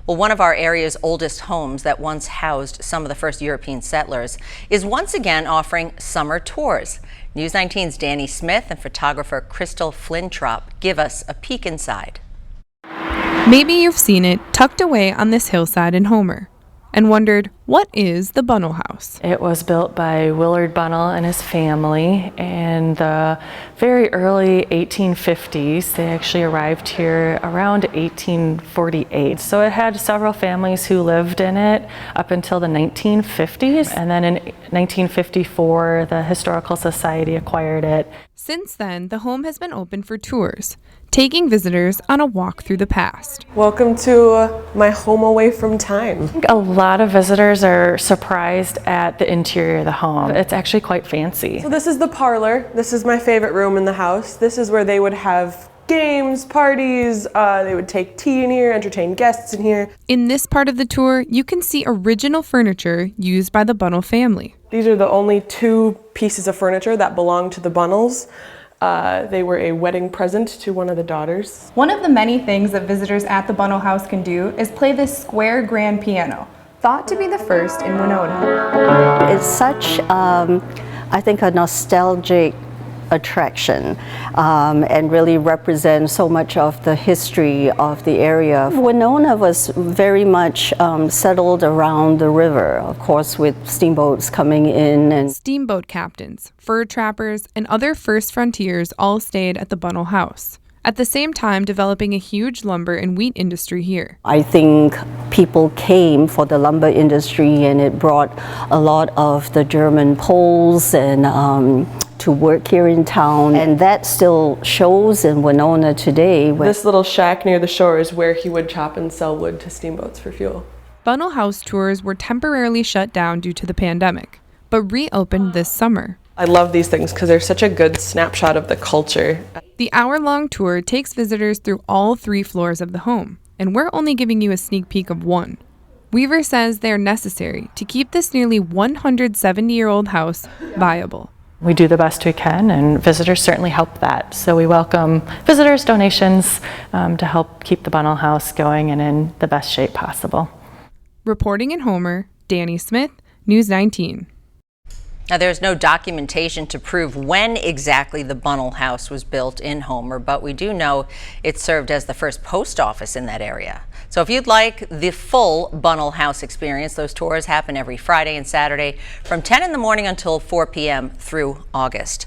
Well, one of our area's oldest homes that once housed some of the first European settlers is once again offering summer tours. News 19's Danny Smith and photographer Crystal Flintrop give us a peek inside. Maybe you've seen it tucked away on this hillside in Homer and wondered, what is the Bunnell House? It was built by Willard Bunnell and his family in the very early 1850s. They actually arrived here around 1848. So it had several families who lived in it up until the 1950s. And then in 1954, the Historical Society acquired it. Since then, the home has been open for tours, taking visitors on a walk through the past. Welcome to my home away from time. I think a lot of visitors are surprised at the interior of the home. It's actually quite fancy. So this is the parlor. This is my favorite room in the house. This is where they would have games, parties, they would take tea in here, entertain guests in here. In this part of the tour, you can see original furniture used by the Bunnell family. These are the only two pieces of furniture that belong to the Bunnells. They were a wedding present to one of the daughters. One of the many things that visitors at the Bunnell House can do is play this square grand piano, thought to be the first in Winona. It's such, I think, a nostalgic attraction and really represents so much of the history of the area. Winona was very much settled around the river, of course, with steamboats coming in. And steamboat captains, fur trappers, and other first frontiers all stayed at the Bunnell House, at the same time developing a huge lumber and wheat industry here. I think people came for the lumber industry, and it brought a lot of the German Poles and to work here in town, and that still shows in Winona today. This little shack near the shore is where he would chop and sell wood to steamboats for fuel. Bunnell House tours were temporarily shut down due to the pandemic, but reopened this summer. I love these things because they're such a good snapshot of the culture. The hour-long tour takes visitors through all 3 floors of the home, and we're only giving you a sneak peek of one. Weaver says they are necessary to keep this nearly 170-year-old house viable. We do the best we can, and visitors certainly help that. So we welcome visitors' donations to help keep the Bunnell House going and in the best shape possible. Reporting in Homer, Danny Smith, News 19. Now, there's no documentation to prove when exactly the Bunnell House was built in Homer, but we do know it served as the first post office in that area. So if you'd like the full Bunnell House experience, those tours happen every Friday and Saturday from 10 in the morning until 4 p.m. through August.